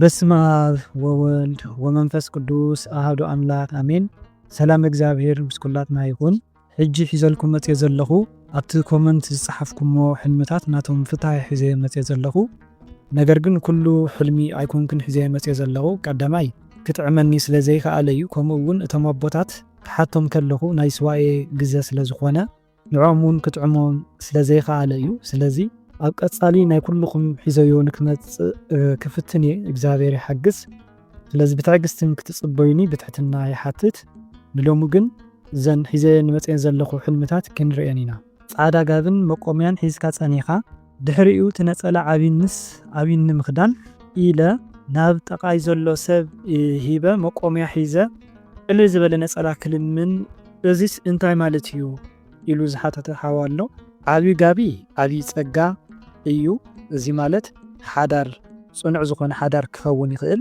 በስመ አብ ወወልድ ወመንፈስ ቅዱስ አሐዱ አምላክ አሜን። ሰላም እግዚአብሔር ምስ ኩላትና ይኹን። ሕጂ ሒዘልኩም መጽእ ዘለኹ ኣብቲ ኮመንት ዝጸሓፍኩሞ ሕልምታት ናቶም ፍታይ ሒዘ መጽእ ዘለኹ ነገር ግን ኩሉ ሕልሚ ኣይኮንክን ሒዘ መጽእ ዘለኹ ቀዳማይ ክትዕመኒ ስለ ዘይከኣለ እዩ። ከምኡ እውን እቶም ኣቦታት ክሓቶም ከለኹ ናይ ስዋኤ ግዜ ስለ ዝኾነ ንዖም እውን ክትዕሞም ስለ ዘይከኣለ እዩ። ስለዚ ኣብ ቀጻሊ ናይ ኩልኩም ሒዘዮ ንክመጽእ ክፍትን እየ እግዚአብሔር ይሓግዝ። ስለዚ ብትዕግስትን ክትጽበዩኒ ብትሕትና ይሓትት። ንሎሙ ግን ዘን ሒዘ ንመጽእ ዘለኹ ሕልምታት ክንርአን ኢና። ጻዕዳ ጋብን መቆምያን ሒዝካ ጸኒኻ ድሕሪኡ ትነጸላ ዓብይን ምኽዳን ኢለ ናብ ጠቃይ ዘሎ ሰብ ሂበ መቆምያ ሒዘ ቅልል ዝበለ ነጸላ ክልምን እዚስ እንታይ ማለት እዩ ኢሉ ዝሓተተ ሓዋሎ ዓብይ ጋቢ ዓብይ ጸጋ እዩ። እዚ ማለት ሓዳር ጽኑዕ ዝኾነ ሓዳር ክኸውን ይኽእል፣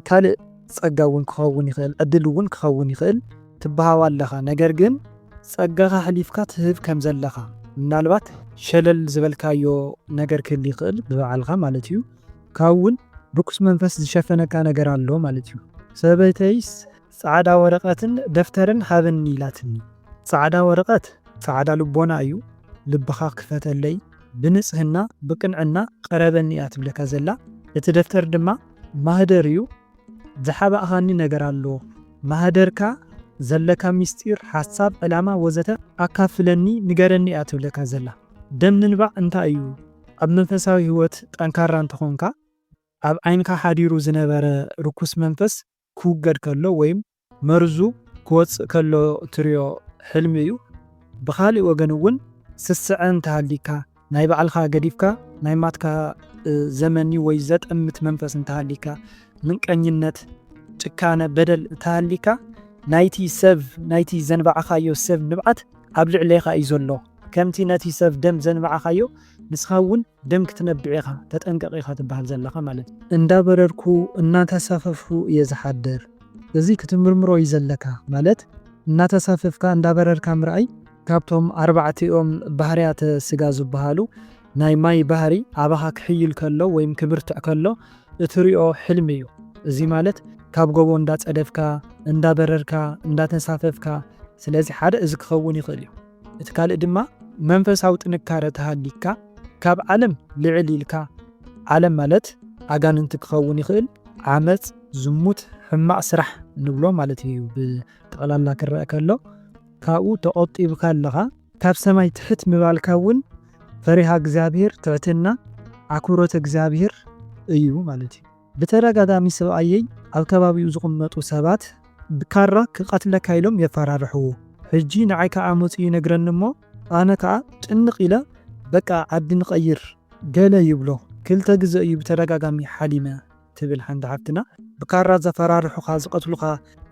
ካልእ ጸጋ እውን ክኸውን ይኽእል፣ ዕድል እውን ክኸውን ይኽእል ትበሃው ኣለኻ። ነገር ግን ጸጋኻ ሓሊፍካ ትህብ ከም ዘለኻ ምናልባት ሸለል ዝበልካዮ ነገር ክህሊ ይኽእል ብበዓልኻ ማለት እዩ። ካብውን ርኩስ መንፈስ ዝሸፈነካ ነገር ኣሎ ማለት እዩ። ሰበይተይስ ጻዕዳ ወረቐትን ደፍተርን ሃበኒ ኢላትኒ። ጻዕዳ ወረቐት ጻዕዳ ልቦና እዩ። ልብኻ ክፈተለይ ብንጽህና ብቅንዕና ቀረበኒ እያ ትብለካ ዘላ። እቲ ደፍተር ድማ ማህደር እዩ። ዝሓባእኻኒ ነገር ኣሎ፣ ማህደርካ ዘለካ ሚስጢር፣ ሓሳብ፣ ዕላማ ወዘተ ኣካፍለኒ ንገረኒ እያ ትብለካ ዘላ። ደም ምንባዕ እንታይ እዩ? ኣብ መንፈሳዊ ህይወት ጠንካራ እንተኾንካ ኣብ ዓይንካ ሓዲሩ ዝነበረ ርኩስ መንፈስ ክውገድ ከሎ ወይም መርዙ ክወፅእ ከሎ ትርዮ ሕልሚ እዩ። ብኻሊእ ወገን እውን ስስዐ እንተሃሊካ ናይ በዓልካ ገዲፍካ ናይ ማትካ ዘመኒ ወይ ዘጠምት መንፈስ እንተሃሊካ ምንቀኝነት፣ ጭካነ፣ በደል እንተሃሊካ ናይቲ ሰብ ናይቲ ዘንባዓኻዮ ሰብ ንብዓት ኣብ ልዕለኻ እዩ ዘሎ። ከምቲ ነቲ ሰብ ደም ዘንባዓኻዮ ንስኻ እውን ደም ክትነብዕ ኢኻ ተጠንቀቕ ኢኻ ትበሃል ዘለኻ ማለት እዩ። እንዳበረርኩ እናተሳፈፍኩ እየ ዝሓድር። እዚ ክትምርምሮ እዩ ዘለካ ማለት እናተሳፈፍካ እንዳበረርካ ምርኣይ ካብቶም 4ኦም ባህርያተ ስጋ ዝበሃሉ ናይ ማይ ባህሪ ኣባኻ ክሕይል ከሎ ወይም ክብርትዕ ከሎ እትሪኦ ሕልሚ እዩ። እዚ ማለት ካብ ጎቦ እንዳጸደፍካ እንዳበረርካ እንዳተሳፈፍካ፣ ስለዚ ሓደ እዚ ክኸውን ይኽእል እዩ። እቲ ካልእ ድማ መንፈሳዊ ጥንካረ ተሃሊካ ካብ ዓለም ልዕል ኢልካ፣ ዓለም ማለት ኣጋንንቲ ክኸውን ይኽእል፣ ዓመፅ፣ ዝሙት፣ ሕማቕ ስራሕ ንብሎ ማለት እዩ ብጠቕላላ ክረአ ከሎ ካብኡ ተቆጢብካ ኣለኻ። ካብ ሰማይ ትሕት ምባልካ እውን ፈሪሃ እግዚአብሔር፣ ትዕትና፣ ኣክብሮት እግዚአብሔር እዩ ማለት እዩ። ብተደጋጋሚ ሰብኣየይ ኣብ ከባቢኡ ዝቕመጡ ሰባት ብካራ ክቐትለካ ኢሎም የፈራርሕዎ። ሕጂ ንዓይ ከዓ መፅኡ ይነግረኒ እሞ ኣነ ከዓ ጭንቕ ኢለ በቃ ዓዲ ንቐይር ገለ ይብሎ። ክልተ ግዜ እዩ ብተደጋጋሚ ሓሊመ ትብል ሓንቲ ሓፍትና። ብካራ ዘፈራርሑኻ ዝቐትሉኻ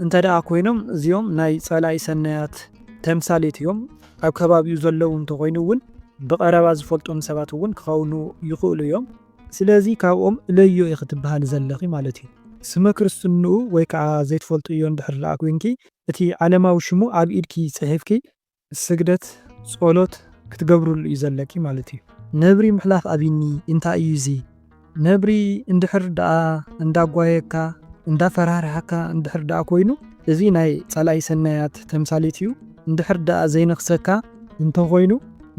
እንተደኣ ኮይኖም እዚኦም ናይ ጸላኢ ሰናያት ተምሳሌት እዮም። ኣብ ከባቢኡ ዘለዉ እንተኮይኑ እውን ብቐረባ ዝፈልጦም ሰባት እውን ክኸውኑ ይኽእሉ እዮም። ስለዚ ካብኦም ለዮ ኢኽ ትበሃል ዘለኺ ማለት እዩ። ስመ ክርስትንኡ ወይ ከዓ ዘይትፈልጡ እዮ እንድሕር ደኣ ኮንኪ እቲ ዓለማዊ ሽሙ ኣብ ኢድኪ ጽሒፍኪ ስግደት ጸሎት ክትገብሩሉ እዩ ዘለኪ ማለት እዩ። ነብሪ ምሕላፍ ኣብኒ እንታይ እዩ እዚ? ነብሪ እንድሕር ደኣ እንዳጓየካ እንዳፈራርሐካ እንድሕር ደኣ ኮይኑ እዚ ናይ ጸላኢ ሰናያት ተምሳሌት እዩ። እንድሕር ደኣ ዘይነኽሰካ እንተኾይኑ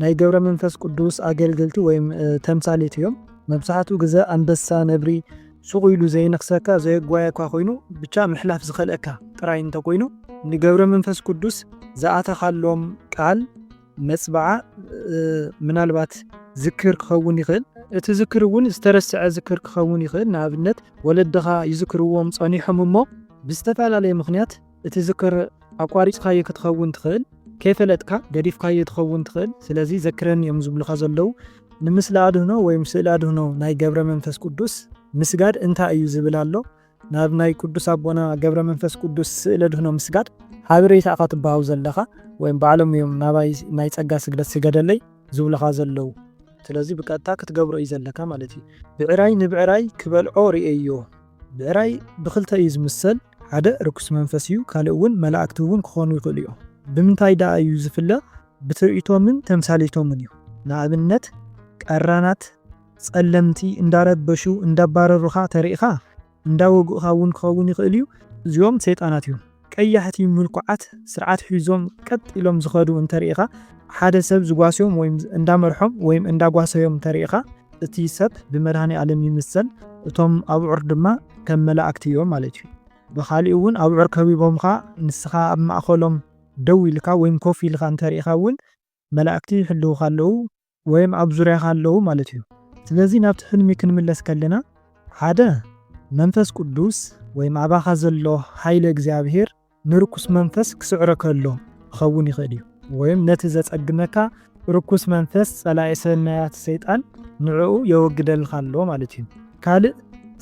ናይ ገብረ መንፈስ ቅዱስ ኣገልገልቲ ወይም ተምሳሌት እዮም። መብዛሕትኡ ግዜ ኣንበሳ ነብሪ ሱቕ ኢሉ ዘይነኽሰካ ዘየጓየካ ኮይኑ ብቻ ምሕላፍ ዝኽእለካ ጥራይ እንተኮይኑ ንገብረ መንፈስ ቅዱስ ዝኣተኻሎም ቃል መጽባዓ ምናልባት ዝክር ክኸውን ይኽእል። እቲ ዝክር እውን ዝተረስዐ ዝክር ክኸውን ይኽእል። ንኣብነት ወለድኻ ይዝክርዎም ጸኒሖም እሞ ብዝተፈላለየ ምኽንያት እቲ ዝክር ኣቋሪፅካዮ ክትኸውን ትኽእል፣ ከይፈለጥካ ገዲፍካዮ ትኸውን ትኽእል። ስለዚ ዘክረን እዮም ዝብሉኻ ዘለዉ። ንምስሊ ኣድህኖ ወይም ስእሊ ኣድህኖ ናይ ገብረ መንፈስ ቅዱስ ምስጋድ እንታይ እዩ ዝብል ኣሎ። ናብ ናይ ቅዱስ ኣቦና ገብረ መንፈስ ቅዱስ ስእሊ ኣድህኖ ምስጋድ ሓበሬታ ኢኻ ትበሃው ዘለኻ ወይም ባዕሎም እዮም ናይ ጸጋ ስግደት ስገደለይ ዝብሉኻ ዘለዉ። ስለዚ ብቀጥታ ክትገብሮ እዩ ዘለካ ማለት እዩ። ብዕራይ ንብዕራይ ክበልዖ ርእዮ። ብዕራይ ብክልተ እዩ ዝምሰል፣ ሓደ ርኩስ መንፈስ እዩ፣ ካልእ እውን መላእክቲ እውን ክኾኑ ይኽእሉ እዮም። ብምንታይ ዳ እዩ ዝፍለ? ብትርኢቶምን ተምሳሌቶምን እዩ። ንኣብነት ቀራናት ጸለምቲ እንዳረበሹ እንዳባረሩኻ ተሪኢኻ እንዳወጉእኻ እውን ክኸውን ይኽእል እዩ። እዚኦም ሰይጣናት እዮም። ቀያሕቲ ምልኩዓት ስርዓት ሒዞም ቀጥ ኢሎም ዝኸዱ እንተሪኢኻ ሓደ ሰብ ዝጓስዮም ወይም እንዳመርሖም ወይም እንዳጓሰዮም ተሪኢኻ እቲ ሰብ ብመድኃኔ ዓለም ይምሰል፣ እቶም ኣብዑር ድማ ከም መላእክቲ እዮም ማለት እዩ። ብኻሊእ እውን ኣብዑር ከቢቦምካ ንስኻ ኣብ ማእኸሎም ደው ኢልካ ወይም ኮፍ ኢልካ እንተሪኢኻ እውን መላእክቲ ይሕልውካ ኣለዉ ወይም ኣብ ዙርያኻ ኣለዉ ማለት እዩ። ስለዚ ናብቲ ሕልሚ ክንምለስ ከለና ሓደ መንፈስ ቅዱስ ወይም ኣባኻ ዘሎ ሓይለ እግዚአብሔር ንርኩስ መንፈስ ክስዕረከ ኣሎ ክኸውን ይኽእል እዩ። ወይም ነቲ ዘጸግመካ ርኩስ መንፈስ ጸላኢ ሰናያት ሰይጣን ንዕኡ የወግደልካ ኣሎ ማለት እዩ። ካልእ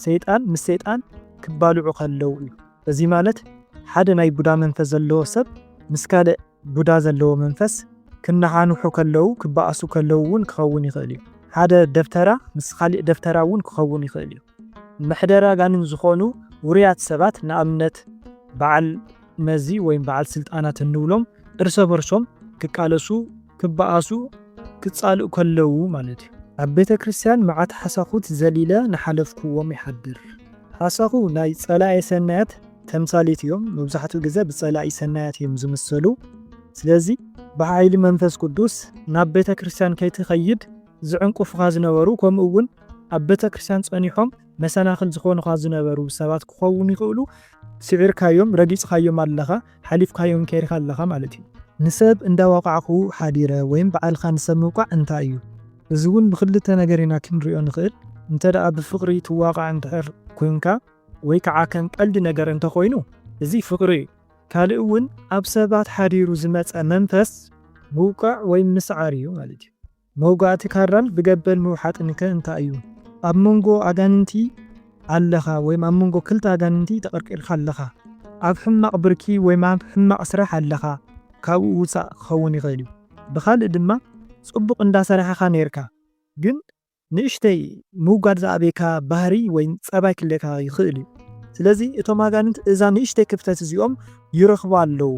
ሰይጣን ምስ ሰይጣን ክባልዑ ከለው እዩ። እዚ ማለት ሓደ ናይ ቡዳ መንፈስ ዘለዎ ሰብ ምስ ካልእ ቡዳ ዘለዎ መንፈስ ክነሓንሑ ከለው ክባኣሱ ከለው እውን ክኸውን ይኽእል እዩ። ሓደ ደፍተራ ምስ ካልእ ደፍተራ እውን ክኸውን ይኽእል እዩ። መሕደራ ጋንን ዝኾኑ ውርያት ሰባት ንኣብነት በዓል መዚ ወይም በዓል ስልጣናት እንብሎም እርሰ በርሶም ክቃለሱ ክባኣሱ ክጻልኡ ከለው ማለት እዩ። ኣብ ቤተ ክርስቲያን መዓት ሓሳኹት ዘሊለ ንሓለፍክዎም ይሓድር። ሓሳኹ ናይ ጸላኢ ሰናያት ተምሳሌት እዮም። መብዛሕትኡ ግዜ ብጸላኢ ሰናያት እዮም ዝምሰሉ። ስለዚ ብሓይሊ መንፈስ ቅዱስ ናብ ቤተ ክርስቲያን ከይትኸይድ ዝዕንቁፍኻ ዝነበሩ ከምኡ እውን ኣብ ቤተ ክርስቲያን ጸኒሖም መሰናኽል ዝኾኑኻ ዝነበሩ ሰባት ክኸውን ይኽእሉ። ስዒርካዮም ረጊጽካዮም ኣለኻ፣ ሓሊፍካዮም ከይርካ ኣለኻ ማለት እዩ። ንሰብ እንዳዋቃዕኹ ሓዲረ ወይም በዓልኻ ንሰብ ምውቃዕ እንታይ እዩ? እዚ እውን ብክልተ ነገር ኢና ክንሪኦ ንኽእል። እንተደኣ ብፍቕሪ ትዋቃዕ እንድሕር ኮንካ ወይ ከዓ ከም ቀልዲ ነገር እንተኾይኑ እዚ ፍቕሪ እዩ። ካልእ እውን ኣብ ሰባት ሓዲሩ ዝመፀ መንፈስ ምውቃዕ ወይም ምስዓር እዩ ማለት እዩ። መውጋእቲ ካራን ብገበል ምውሓጥንከ እንታይ እዩ? ኣብ መንጎ ኣጋንንቲ ኣለኻ ወይም ኣብ መንጎ ክልተ ኣጋንንቲ ተቐርቂርካ ኣለኻ፣ ኣብ ሕማቕ ብርኪ ወይም ኣብ ሕማቕ ስራሕ ኣለኻ፣ ካብኡ ውፃእ ክኸውን ይኽእል እዩ። ብኻልእ ድማ ጽቡቕ እንዳሰራሕኻ ነርካ ግን ንእሽተይ ምውጋድ ዝኣበየካ ባህሪ ወይም ጸባይ ክለካ ይኽእል እዩ። ስለዚ እቶም ኣጋንንት እዛ ንእሽተይ ክፍተት እዚኦም ይረኽቡ ኣለዉ።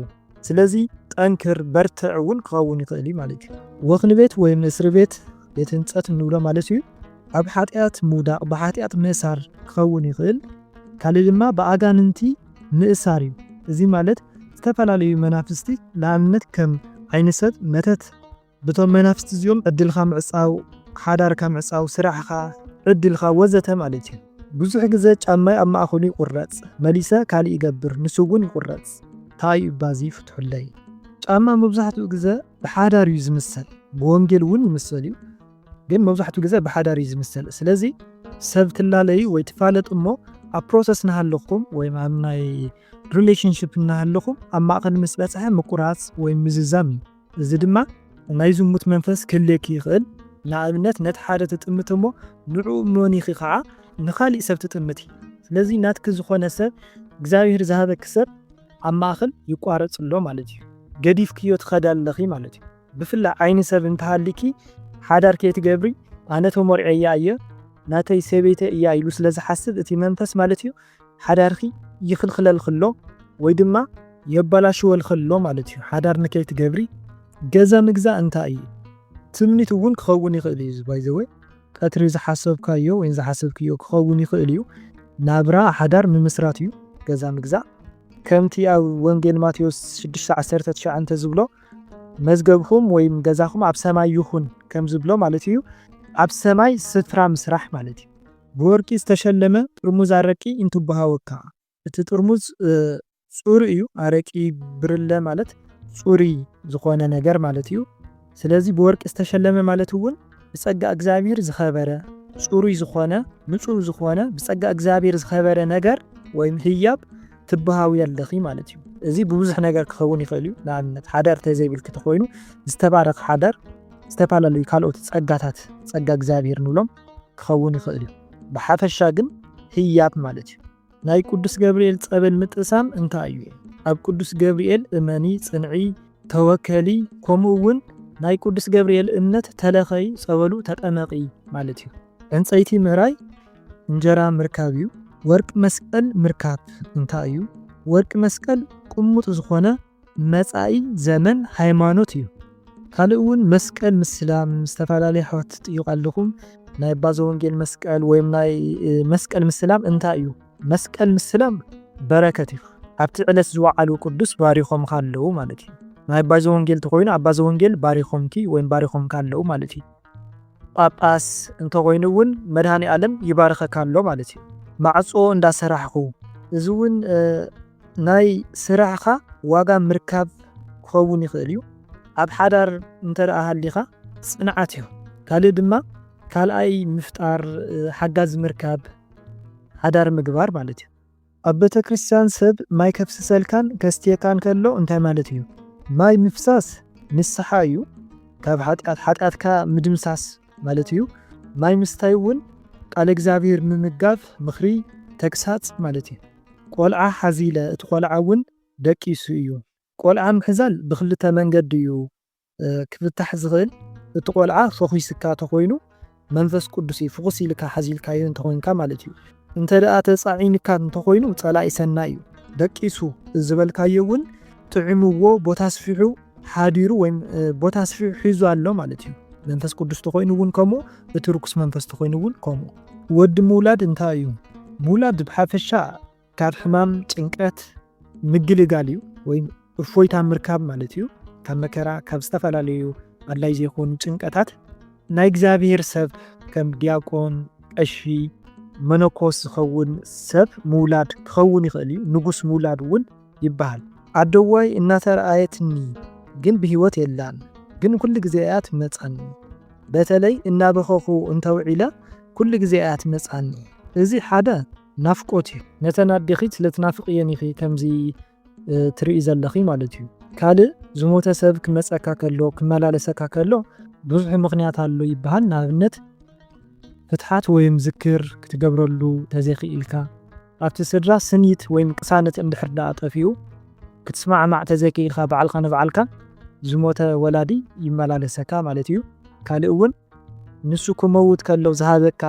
ስለዚ ጠንክር በርትዕ እውን ክኸውን ይኽእል እዩ ማለት እዩ። ወኽሊ ቤት ወይም እስሪ ቤት ቤት ህንፀት እንብሎ ማለት እዩ ኣብ ሓጢኣት ምውዳቕ ብሓጢኣት ምእሳር ክኸውን ይኽእል። ካልእ ድማ ብኣጋንንቲ ምእሳር እዩ። እዚ ማለት ዝተፈላለዩ መናፍስቲ ንኣብነት ከም ዓይንሰጥ መተት በቶም መናፍስቲ እዚኦም ዕድልካ ምዕፃው፣ ሓዳርካ ምዕፃው፣ ስራሕካ ዕድልካ ወዘተ ማለት እዩ። ብዙሕ ግዜ ጫማይ ኣብ ማእኸሉ ይቁረፅ መሊሰ ካልእ ይገብር ንሱ እውን ይቁረፅ ታይ ባዚ ፍትሑለይ። ጫማ መብዛሕትኡ ግዜ ብሓዳር እዩ ዝምሰል፣ ብወንጌል እውን ይምሰል እዩ ግን መብዛሕትኡ ግዜ ብሓዳር እዩ ዝምሰል። ስለዚ ሰብ ትላለዩ ወይ ትፋለጥ እሞ ኣብ ፕሮሰስ ናሃለኹም ወይም ኣብ ናይ ሪሌሽንሽፕ ናሃለኹም ኣብ ማእኸል ምስ በፅሐ ምቁራፅ ወይም ምዝዛም እዩ። እዚ ድማ ናይ ዝሙት መንፈስ ክልክ ይኽእል። ንኣብነት ነቲ ሓደ ትጥምት እሞ ንዕኡ መኒኺ ከዓ ንኻሊእ ሰብ ትጥምት እዩ። ስለዚ ናትክ ዝኾነ ሰብ እግዚኣብሔር ዝሃበክ ሰብ ኣብ ማእኸል ይቋረፅሎ ማለት እዩ። ገዲፍክዮ ትኸዳ ኣለኺ ማለት እዩ። ብፍላይ ዓይኒ ሰብ እንተሃሊኪ ሓዳር ከይትገብሪ ኣነ ተመሪዐ እየ ናተይ ሰበይተ እያ ኢሉ ስለ ዝሓስብ እቲ መንፈስ ማለት እዩ ሓዳርኺ ይኽልክለል ክሎ ወይ ድማ የባላሽወል ክሎ ማለት እዩ። ሓዳር ንከይትገብሪ ገዛ ምግዛእ እንታይ እዩ? ትምኒት እውን ክኸውን ይኽእል እዩ። ባይዘወይ ቀትሪ ዝሓሰብካዮ ወይ ዝሓሰብክዮ ክኸውን ይኽእል እዩ። ናብራ ሓዳር ምምስራት እዩ ገዛ ምግዛእ። ከምቲ ኣብ ወንጌል ማቴዎስ 6:19 ዝብሎ መዝገብኹም ወይም ገዛኹም ኣብ ሰማይ ይኹን ከም ዝብሎ ማለት እዩ። ኣብ ሰማይ ስፍራ ምስራሕ ማለት እዩ። ብወርቂ ዝተሸለመ ጥርሙዝ ኣረቂ እንትበሃወካ እቲ ጥርሙዝ ጽሩይ እዩ። ኣረቂ ብርለ ማለት ጽሩይ ዝኾነ ነገር ማለት እዩ። ስለዚ ብወርቂ ዝተሸለመ ማለት እውን ብጸጋ እግዚአብሔር ዝኸበረ ጽሩይ ዝኾነ ንጹህ ዝኾነ ብጸጋ እግዚአብሔር ዝኸበረ ነገር ወይም ህያብ ትበሃዊ ኣለኺ ማለት እዩ። እዚ ብብዙሕ ነገር ክኸውን ይኽእል እዩ። ንኣብነት ሓዳር ተዘይብልክ ተኾይኑ ዝተባረኽ ሓዳር ዝተፈላለዩ ካልኦት ጸጋታት ጸጋ እግዚአብሔር ንብሎም ክኸውን ይኽእል እዩ። ብሓፈሻ ግን ህያብ ማለት እዩ። ናይ ቅዱስ ገብርኤል ጸበል ምጥሳም እንታይ እዩ? ኣብ ቅዱስ ገብርኤል እመኒ፣ ጽንዒ፣ ተወከሊ ከምኡ እውን ናይ ቅዱስ ገብርኤል እምነት ተለኸይ ጸበሉ ተጠመቂ ማለት እዩ። ዕንፀይቲ ምራይ እንጀራ ምርካብ እዩ። ወርቂ መስቀል ምርካብ እንታይ እዩ? ወርቂ መስቀል ቁሙጥ ዝኾነ መጻኢ ዘመን ሃይማኖት እዩ። ካልእ እውን መስቀል ምስላም ዝተፈላለዩ ኣሕዋት ትጥይቁ ኣለኹም። ናይ ባዞ ወንጌል መስቀል ወይም ናይ መስቀል ምስላም እንታይ እዩ? መስቀል ምስላም በረከት እዩ። ኣብቲ ዕለት ዝወዓሉ ቅዱስ ባሪኾም ካለው ማለት እዩ። ናይ ባዞ ወንጌል ተኮይኑ ኣብ ባዞ ወንጌል ባሪኾምኪ ወይም ባሪኾም ካለው ማለት እዩ። ጳጳስ እንተኮይኑ እውን መድኃኔ ዓለም ይባርከካ ኣሎ ማለት እዩ። ማዕጾ እንዳሰራሕኹ እዚ እውን ናይ ስራሕኻ ዋጋ ምርካብ ክኸውን ይኽእል እዩ። ኣብ ሓዳር እንተደኣ ሃሊኻ ጽንዓት እዩ። ካልእ ድማ ካልኣይ ምፍጣር ሓጋዝ ምርካብ ሓዳር ምግባር ማለት እዩ። ኣብ ቤተ ክርስቲያን ሰብ ማይ ከፍስሰልካን ከስትየካን ከሎ እንታይ ማለት እዩ? ማይ ምፍሳስ ንስሓ እዩ፣ ካብ ሓጢኣትካ ምድምሳስ ማለት እዩ። ማይ ምስታይ እውን ቃል እግዚአብሔር ምምጋብ ምኽሪ ተግሳጽ ማለት እዩ። ቆልዓ ሓዚለ እቲ ቆልዓ እውን ደቂሱ እዩ። ቆልዓ ምሕዛል ብክልተ መንገዲ እዩ ክፍታሕ ዝኽእል። እቲ ቆልዓ ፈኺስካ ተኮይኑ መንፈስ ቅዱስ ፍኹስ ኢልካ ሓዚልካዮ እንተኮይንካ ማለት እዩ። እንተደኣ ተጻዒንካ እንተኮይኑ ጸላኢ ሰናይ እዩ። ደቂሱ ዝበልካዮ እውን ጥዕምዎ ቦታ ስፊሑ ሓዲሩ ወይም ቦታ ስፊሑ ሒዙ ኣሎ ማለት እዩ። መንፈስ ቅዱስ ተኮይኑ እውን ከምኡ፣ እቲ ርኩስ መንፈስ ተኮይኑ እውን ከምኡ። ወዲ ምውላድ እንታይ እዩ? ምውላድ ብሓፈሻ ካብ ሕማም ጭንቀት ምግልጋል እዩ ወይም እፎይታ ምርካብ ማለት እዩ። ካብ መከራ ካብ ዝተፈላለዩ ኣድላይ ዘይኮኑ ጭንቀታት ናይ እግዚአብሔር ሰብ ከም ዲያቆን፣ ቀሺ፣ መነኮስ ዝኸውን ሰብ ምውላድ ክኸውን ይኽእል እዩ። ንጉስ ምውላድ እውን ይበሃል። ኣደዋይ እናተረኣየትኒ ግን ብህይወት የላን፣ ግን ኩሉ ግዜ እያ ትመጻኒ። በተለይ እናበኸኹ እንተውዒለ ኩሉ ግዜ እያ ትመጻኒ። እዚ ሓደ ናፍቆት እዩ። ነተን ኣዴኺት ስለትናፍቕየን ኢኺ ከምዚ ትርኢ ዘለኺ ማለት እዩ። ካልእ ዝሞተ ሰብ ክመፀካ ከሎ ክመላለሰካ ከሎ ብዙሕ ምኽንያት ኣሎ ይበሃል። ንኣብነት ፍትሓት ወይም ዝክር ክትገብረሉ ተዘይኽኢልካ፣ ኣብቲ ስድራ ስኒት ወይም ቅሳነት እንድሕር ዳኣ ጠፊኡ ክትስማዕማዕ ተዘይክኢልካ በዓልካ ንበዓልካ ዝሞተ ወላዲ ይመላለሰካ ማለት እዩ። ካልእ እውን ንሱ ክመውት ከሎ ዝሃበካ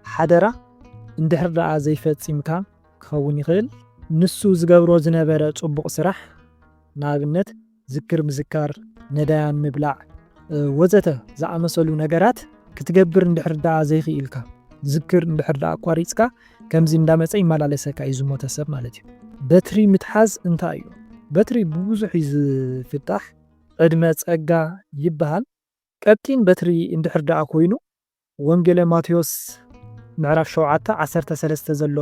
ሓደራ እንድሕር ዳኣ ዘይፈፂምካ ክኸውን ይኽእል። ንሱ ዝገብሮ ዝነበረ ጽቡቕ ስራሕ ንኣብነት ዝክር ምዝካር፣ ነዳያን ምብላዕ ወዘተ ዝኣመሰሉ ነገራት ክትገብር እንድሕር ዳኣ ዘይኽኢልካ ዝክር እንድሕር ዳኣ ኣቋሪፅካ ከምዚ እንዳመፀ ይመላለሰካ እዩ ዝሞተ ሰብ ማለት እዩ። በትሪ ምትሓዝ እንታይ እዩ? በትሪ ብብዙሕ እዩ ዝፍታሕ። ዕድመ ጸጋ ይበሃል። ቀጢን በትሪ እንድሕር ዳኣ ኮይኑ ወንጌለ ማቴዎስ ምዕራፍ 7:13 ዘሎ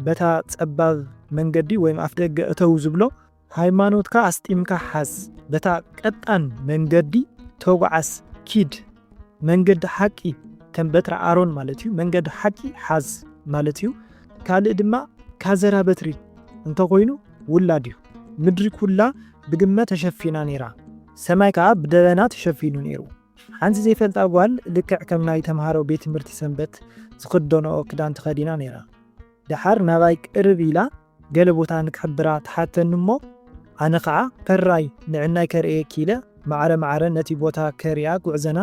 በታ ጸባብ መንገዲ ወይም ኣፍ ደገ እተው ዝብሎ ሃይማኖትካ ኣስጢምካ ሓዝ፣ በታ ቀጣን መንገዲ ተጓዓስ፣ ኪድ መንገዲ ሓቂ ከም በትሪ ኣሮን ማለት እዩ። መንገዲ ሓቂ ሓዝ ማለት እዩ። ካልእ ድማ ካዘራ በትሪ እንተኮይኑ ውላድ እዩ። ምድሪ ኩላ ብግመ ተሸፊና ነይራ፣ ሰማይ ከዓ ብደበና ተሸፊኑ ነይሩ። ሓንቲ ዘይፈልጣ ጓል ልክዕ ከም ናይ ተምሃሮ ቤት ትምህርቲ ሰንበት ዝኽደንኦ ክዳን ተኸዲና ነይራ። ድሓር ናባይ ቅርብ ኢላ ገለ ቦታ ንክሕብራ ተሓተኒ እሞ ኣነ ከዓ ፈራይ ንዕናይ ከርኤ ኪለ ማዕረ ማዕረ ነቲ ቦታ ከርያ ጉዕዘና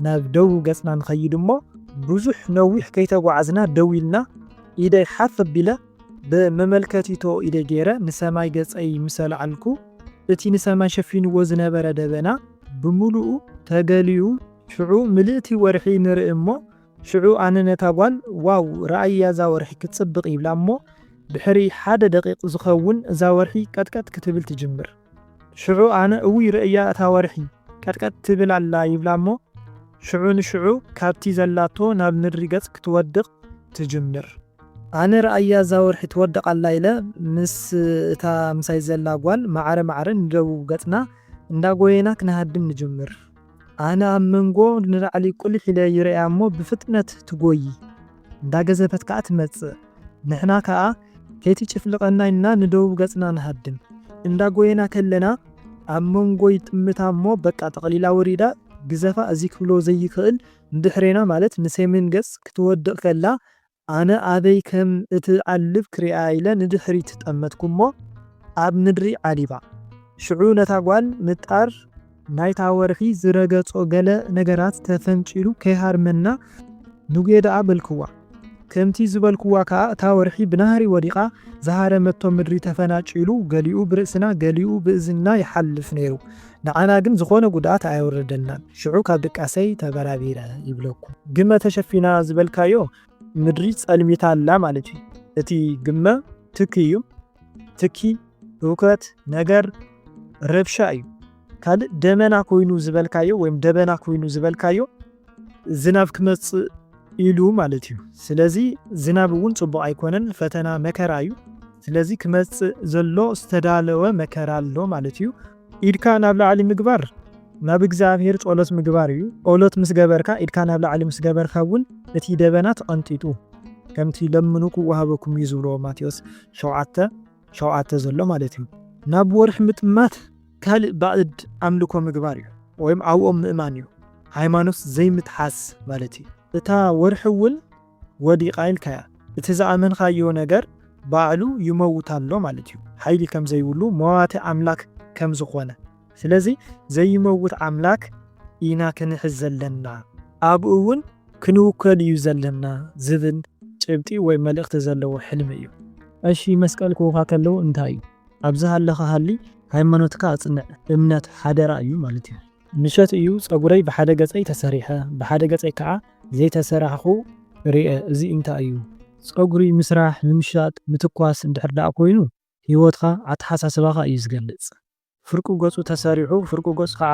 ናብ ደው ገጽና ንኸይድ እሞ ብዙሕ ነዊሕ ከይተጓዓዝና ደው ኢልና ኢደይ ሓፍ ኣቢለ ብመመልከቲቶ ኢደ ገይረ ንሰማይ ገጸይ ምሰልዓልኩ እቲ ንሰማይ ሸፊንዎ ዝነበረ ደበና ብምሉኡ ተገሊዩ ሽዑ ምልእቲ ወርሒ ንርኢ እሞ ሽዑ ኣነ ነታ ጓል ዋው ረኣያ እዛ ወርሒ ክትጽብቕ ይብላ እሞ ድሕሪ 1 ደቂቕ ዝኸውን እዛ ወርሒ ቀጥቀጥ ክትብል ትጅምር። ሽዑ ኣነ እውይ ረእያ እታ ወርሒ ቀጥቀጥ ትብል ኣላ ይብላ እሞ ሽዑ ንሽዑ ካብቲ ዘላቶ ናብ ምድሪ ገጽ ክትወድቕ ትጅምር። ኣነ ረኣያ እዛ ወርሒ ትወድቕ ኣላ ኢለ ምስ እታ ምሳይ ዘላ ጓል ማዕረ ማዕረ ንደው ገጽና እንዳጎየና ክነሃድም ንጅምር። ኣነ ኣብ መንጎ ንላዕሊ ቁልሕ ኢለ ይረአያ እሞ ብፍጥነት ትጎይ እንዳገዘፈት ከዓ ትመጽእ። ንሕና ከዓ ከይትጭፍልቐና ኢልና ንደው ገጽና ንሃድም። እንዳጎየና ከለና ኣብ መንጎ ይጥምታ እሞ በቃ ተቐሊላ ወሪዳ ግዘፋ እዚ ክብሎ ዘይክእል እንድሕሬና ማለት ንሰሜን ገጽ ክትወድቕ ከላ ኣነ ኣበይ ከም እትዓልብ ክሪኣ ኢለ ንድሕሪት ጠመትኩ እሞ ኣብ ምድሪ ዓሊባ። ሽዑ ነታ ጓል ምጣር ናይታ ወርሒ ዝረገጾ ገለ ነገራት ተፈንጪሉ ከይሃርመና ንጌዳኣ በልክዋ። ከምቲ ዝበልክዋ ከዓ እታ ወርሒ ብናህሪ ወዲቓ ዝሃረመቶ ምድሪ ተፈናጪሉ ገሊኡ ብርእስና ገሊኡ ብእዝና ይሓልፍ ነይሩ። ንዓና ግን ዝኾነ ጉድኣት ኣይወረደልናን ሽዑ ካብ ድቃሰይ ተበራቢረ ይብለኩም ግመ ተሸፊና ዝበልካዮ ምድሪ ጸልሚታ ኣላ ማለት እዩ እቲ ግመ ትኪ እዩ ትኪ እውከት ነገር ረብሻ እዩ ካልእ ደመና ኮይኑ ዝበልካዮ ወይም ደበና ኮይኑ ዝበልካዮ ዝናብ ክመጽእ ኢሉ ማለት እዩ ስለዚ ዝናብ እውን ጽቡቕ ኣይኮነን ፈተና መከራ እዩ ስለዚ ክመጽእ ዘሎ ዝተዳለወ መከራ ኣሎ ማለት እዩ ኢድካ ናብ ላዕሊ ምግባር ናብ እግዚአብሔር ጸሎት ምግባር እዩ ጸሎት ምስ ገበርካ ኢድካ ናብ ላዕሊ ምስ ገበርካ እውን እቲ ደበና ተቐንጢጡ ከምቲ ለምኑ ክወሃበኩም እዩ ዝብሎ ማቴዎስ 7:7 ዘሎ ማለት እዩ ናብ ወርሒ ምጥማት ካልእ ባዕድ ኣምልኮ ምግባር እዩ ወይም ኣብኦም ምእማን እዩ ሃይማኖት ዘይምትሓስ ማለት እዩ እታ ወርሒ እውን ወዲቓ ኢልካያ እቲ ዝኣመንካዮ ነገር ባዕሉ ይመውታሎ ማለት እዩ ሓይሊ ከም ዘይብሉ መዋቲ ኣምላክ ከም ዝኾነ ስለዚ ዘይመውት ኣምላክ ኢና ክንሕዝ ዘለና ኣብኡ እውን ክንውከል እዩ ዘለና ዝብል ጭብጢ ወይ መልእኽቲ ዘለዎ ሕልሚ እዩ እሺ መስቀል ክውካ ከለው እንታይ እዩ ኣብዚ ሃለኻ ሃሊ ሃይማኖትካ ኣጽንዕ እምነት ሓደራ እዩ ማለት እዩ ምሸት እዩ ጸጉረይ ብሓደ ገጸይ ተሰሪሐ ብሓደ ገጸይ ከዓ ዘይተሰራሕኹ ርአ እዚ እንታይ እዩ ጸጉሪ ምስራሕ ንምሻጥ ምትኳስ እንድሕር ደኣ ኮይኑ ህይወትካ ኣተሓሳስባኻ እዩ ዝገልጽ ፍርቁ ገጹ ተሰሪሑ ፍርቁ ገጹ ከዓ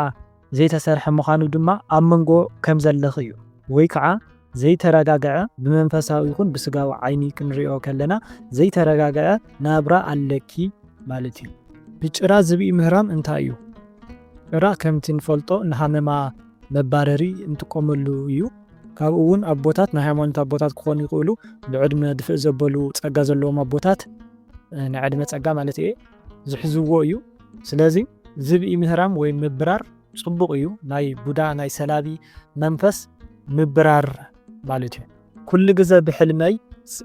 ዘይተሰርሐ ምዃኑ ድማ ኣብ መንጎ ከም ዘለኽ እዩ ወይ ከዓ ዘይተረጋግዐ ብመንፈሳዊ ይኹን ብስጋዊ ዓይኒ ክንሪኦ ከለና ዘይተረጋግዐ ናብራ ኣለኪ ማለት እዩ ብጭራ ዝብኢ ምህራም እንታይ እዩ ጭራ ከምቲ ንፈልጦ ንሃመማ መባረሪ እንጥቀመሉ እዩ ካብኡ እውን ኣቦታት ናይ ሃይማኖት ኣቦታት ክኾኑ ይኽእሉ ብዕድመ ድፍእ ዘበሉ ጸጋ ዘለዎም ኣቦታት ንዕድመ ጸጋ ማለት እዩ ዝሕዝዎ እዩ ስለዚ ዝብኢ ምህራም ወይ ምብራር ጽቡቕ እዩ ናይ ቡዳ ናይ ሰላቢ መንፈስ ምብራር ማለት እዩ ኩሉ ግዜ ብሕልመይ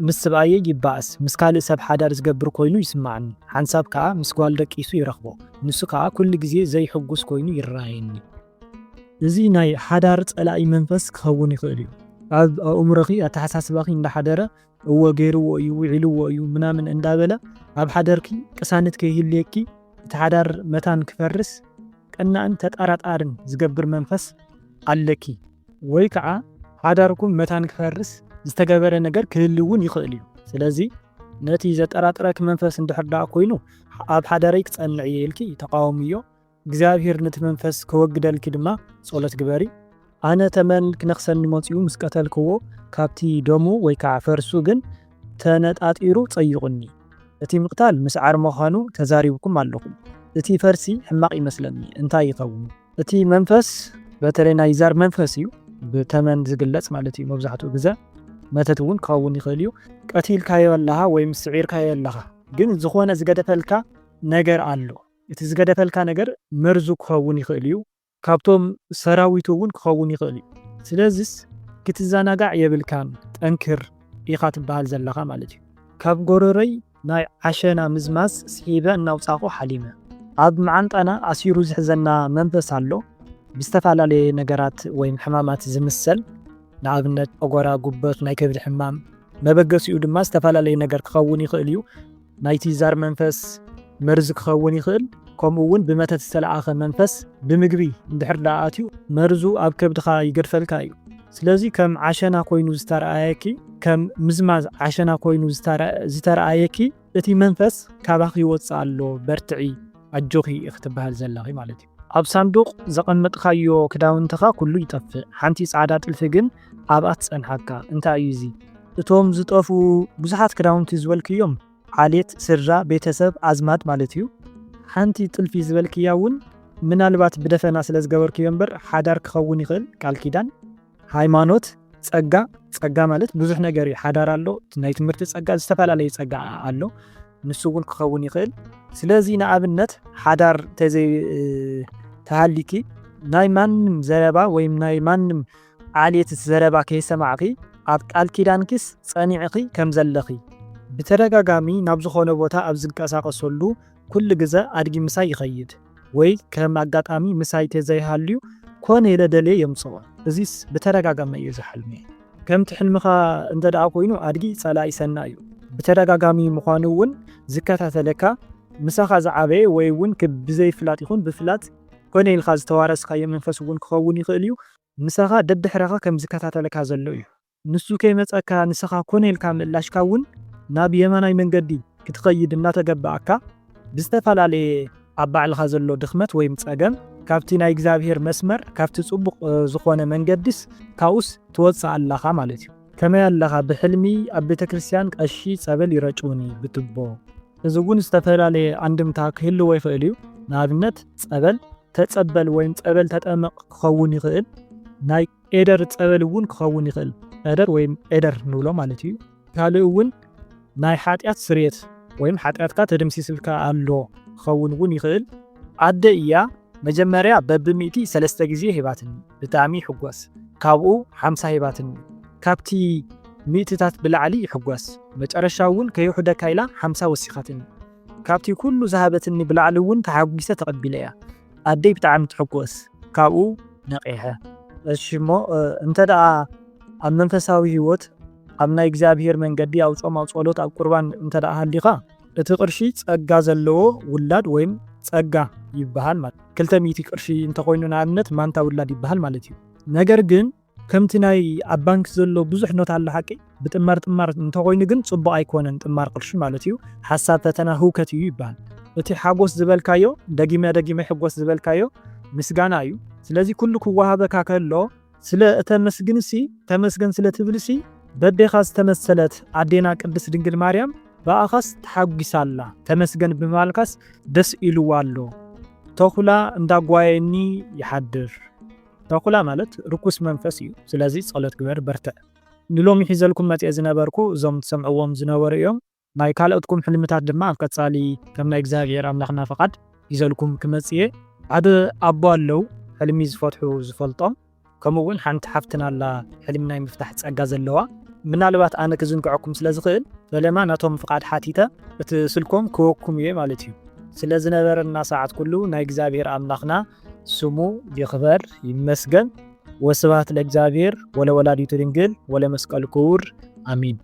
ምስ ሰብኣየ ይባእስ ምስ ካልእ ሰብ ሓዳር ዝገብር ኮይኑ ይስማዓኒ ሓንሳብ ከዓ ምስ ጓል ደቂሱ ይረኽቦ ንሱ ከዓ ኩሉ ግዜ ዘይሕጉስ ኮይኑ ይራኣየኒ እዚ ናይ ሓዳር ጸላኢ መንፈስ ክኸውን ይኽእል እዩ ኣብ ኣእምሮኺ ኣተሓሳስባኺ እንዳሓደረ እወ ገይርዎ እዩ ውዒልዎ እዩ ምናምን እንዳበለ ኣብ ሓደርኪ ቅሳነት ከይህልየኪ እቲ ሓዳር መታን ክፈርስ ቀናእን ተጣራጣርን ዝገብር መንፈስ ኣለኪ ወይ ከዓ ሓዳርኩም መታን ክፈርስ ዝተገበረ ነገር ክህልውን ይኽእል እዩ ስለዚ ነቲ ዘጠራጥረክ መንፈስ እንድሕር ደኣ ኮይኑ ኣብ ሓዳረይ ክጸንዕ እየ ኢልኪ ተቃወምዮ እግዚአብሔር ነቲ መንፈስ ከወግደልኪ ድማ ጸሎት ግበሪ ኣነ ተመን ክነኽሰኒ መጽኡ ምስ ቀተልክዎ ካብቲ ደሙ ወይ ከዓ ፈርሱ ግን ተነጣጢሩ ጸይቁኒ እቲ ምቕታል ምስዓር ምዃኑ ተዛሪብኩም ኣለኹም እቲ ፈርሲ ሕማቕ ይመስለኒ እንታይ ይኸውን እቲ መንፈስ በተለይ ናይ ዛር መንፈስ እዩ ብተመን ዝግለጽ ማለት እዩ መብዛሕትኡ ግዜ መተት እውን ክኸውን ይኽእል እዩ ቀቲልካዮ ኣለኻ ወይም ስዒርካዮ ኣለኻ ግን ዝኾነ ዝገደፈልካ ነገር ኣሎ እቲ ዝገደፈልካ ነገር መርዙ ክኸውን ይኽእል እዩ ካብቶም ሰራዊቱ እውን ክኸውን ይኽእል እዩ ስለዚ ክትዘናጋዕ የብልካን ጠንክር ኢኻ ትበሃል ዘለኻ ማለት እዩ ካብ ጎረረይ ናይ ዓሸና ምዝማዝ ስሒበ እናውፃኹ ሓሊመ ኣብ መዓንጣና ኣሲሩ ዝሕዘና መንፈስ ኣሎ ብዝተፈላለየ ነገራት ወይም ሕማማት ዝምሰል ንኣብነት ጨጎራ ጉበት ናይ ከብዲ ሕማም መበገሲኡ ድማ ዝተፈላለዩ ነገር ክኸውን ይኽእል እዩ ናይቲ ዛር መንፈስ መርዚ ክኸውን ይኽእል ከምኡ እውን ብመተት ዝተለኣኸ መንፈስ ብምግቢ እንድሕር ደኣትዩ መርዙ ኣብ ከብድኻ ይገድፈልካ እዩ ስለዚ ከም ዓሸና ኮይኑ ዝተረኣየኪ ከም ምዝማዝ ዓሸና ኮይኑ ዝተረኣየኪ እቲ መንፈስ ካባኺ ይወፅእ ኣሎ በርትዒ ኣጆኺ ክትበሃል ዘለኺ ማለት እዩ ኣብ ሳንዱቕ ዘቐመጥካዮ ክዳውንትኻ ኩሉ ይጠፍእ ሓንቲ ጻዕዳ ጥልፊ ግን ኣብኣ ትጸንሓካ እንታይ እዩ እዚ እቶም ዝጠፉ ብዙሓት ክዳውንቲ ዝበልክዮም ዓሌት ስድራ ቤተሰብ ኣዝማድ ማለት እዩ ሓንቲ ጥልፊ ዝበልክያ እውን ምናልባት ብደፈና ስለ ዝገበርክዮ እምበር ሓዳር ክኸውን ይኽእል ቃል ኪዳን ሃይማኖት ጸጋ ማለት ብዙሕ ነገር እዩ ሓዳር ኣሎ ናይ ትምህርቲ ጸጋ ዝተፈላለዩ ጸጋ ኣሎ ንሱ እውን ክኸውን ይኽእል ስለዚ ንኣብነት ሓዳር ተሃሊኪ ናይ ማንም ዘረባ ወይም ናይ ማንም ዓሌት ዘረባ ከይሰማዕኺ ኣብ ቃል ኪዳንክስ ጸኒዕኺ ከም ዘለኺ ብተደጋጋሚ ናብ ዝኾነ ቦታ ኣብ ዝንቀሳቐሰሉ ኩሉ ግዜ ኣድጊ ምሳይ ይኸይድ ወይ ከም ኣጋጣሚ ምሳይ ተዘይሃልዩ ኮነ የደለየ የምጽኦ እዚስ ብተደጋጋሚ እዩ ዝሕልሜ ከምቲ ሕልምኻ እንተደኣ ኮይኑ ኣድጊ ጸላኢ ሰና እዩ ብተደጋጋሚ ምዃኑ እውን ዝከታተለካ ምሳኻ ዝዓበየ ወይ እውን ብዘይፍላጥ ይኹን ብፍላጥ ኮነ ኢልካ ዝተዋረስካዮ መንፈስ እውን ክኸውን ይኽእል እዩ ንስኻ ደድሕረኻ ከም ዝከታተለካ ዘሎ እዩ ንሱ ከይመፀካ ንስኻ ኮነ ኢልካ ምእላሽካ እውን ናብ የማናይ መንገዲ ክትኸይድ እናተገባእካ ብዝተፈላለየ ኣብ ባዕልኻ ዘሎ ድኽመት ወይ ፀገም ካብቲ ናይ እግዚኣብሔር መስመር ካብቲ ጽቡቕ ዝኾነ መንገዲስ ካውስ ትወፅእ ኣለኻ ማለት እዩ ከመይ ኣለኻ ብሕልሚ ኣብ ቤተ ክርስቲያን ቀሺ ፀበል ይረጩኒ ብትቦ እዚ እውን ዝተፈላለየ አንድምታ ክህልዎ ይኽእል እዩ ንኣብነት ፀበል ተጸበል ወይም ፀበል ተጠመቕ ክኸውን ይኽእል ናይ ኤደር ፀበል እውን ክኸውን ይኽእል ኤደር ወይም ኤደር ንብሎ ማለት እዩ ካልእ እውን ናይ ሓጢኣት ስርየት ወይም ሓጢኣትካ ተደምሲስልካ ኣሎ ክኸውን እውን ይኽእል ኣደ እያ መጀመርያ በብሚእቲ 3 ጊዜ ሂባትኒ ብጣዕሚ ይሕጓስ ካብኡ 50 ሂባትኒ ካብቲ ሚእትታት ብላዕሊ ይሕጓስ መጨረሻ እውን ከይሑደካ ኢላ 50 ወሲኻትኒ ካብቲ ኩሉ ዝሃበትኒ ብላዕሊ እውን ተሓጒሰ ተቐቢለ እያ ኣደይ ብጣዕሚ ትሕጎስ ካብኡ ነቂሐ እሺ እሞ እንተደኣ ኣብ መንፈሳዊ ህይወት ኣብ ናይ እግዚአብሔር መንገዲ ኣብ ጾም ኣብ ጸሎት ኣብ ቁርባን እንተደኣ ሃሊኻ እቲ ቅርሺ ጸጋ ዘለዎ ውላድ ወይም ጸጋ ይበሃል ማለት 200 ቅርሺ እንተኮይኑ ንኣብነት ማንታ ውላድ ይበሃል ማለት እዩ ነገር ግን ከምቲ ናይ ኣብ ባንክ ዘሎ ብዙሕ ኖት ኣለ ሓቂ ብጥማር እንተኮይኑ ግን ጽቡቕ ኣይኮነን ጥማር ቅርሺ ማለት እዩ ሓሳብ ፈተና ህውከት እዩ ይበሃል እቲ ሓጎስ ዝበልካዮ ደጊመ ሕጎስ ዝበልካዮ ምስጋና እዩ ስለዚ ኩሉ ክዋሃበካ ከሎ ስለ እተመስግንሲ ተመስገን ስለ ትብልሲ በዴኻ ዝተመሰለት ኣዴና ቅድስት ድንግል ማርያም በኣኻስ ተሓጊሳላ ተመስገን ብምባልካስ ደስ ኢልዋ ኣሎ ተኹላ እንዳጓየኒ ይሓድር ተኹላ ማለት ርኩስ መንፈስ እዩ ስለዚ ጸሎት ግበር በርትዕ ንሎሚ ሒዘልኩም መጽአ ዝነበርኩ እዞም ትሰምዕዎም ዝነበሩ እዮም ናይ ካልኦትኩም ሕልምታት ድማ ኣብ ቀጻሊ ከም ናይ እግዚአብሔር ኣምላኽና ፈቃድ ሒዘልኩም ክመጽእ ሓደ ኣቦ ኣለው ሕልሚ ዝፈትሑ ዝፈልጦም ከምኡውን ሓንቲ ሓፍትና ኣላ ሕልሚ ናይ ምፍታሕ ጸጋ ዘለዋ ምናልባት ኣነ ክዝንግዐኩም ስለ ዝኽእል ፈለማ ናቶም ፍቃድ ሓቲተ እቲ ስልኮም ክወኩም እየ ማለት እዩ ስለ ዝነበረና ሰዓት ኩሉ ናይ እግዚአብሔር ኣምላኽና ስሙ ይኽበር ይመስገን ወስብሐት ለእግዚአብሔር ወለወላዲቱ ድንግል ወለመስቀሉ ክቡር አሚን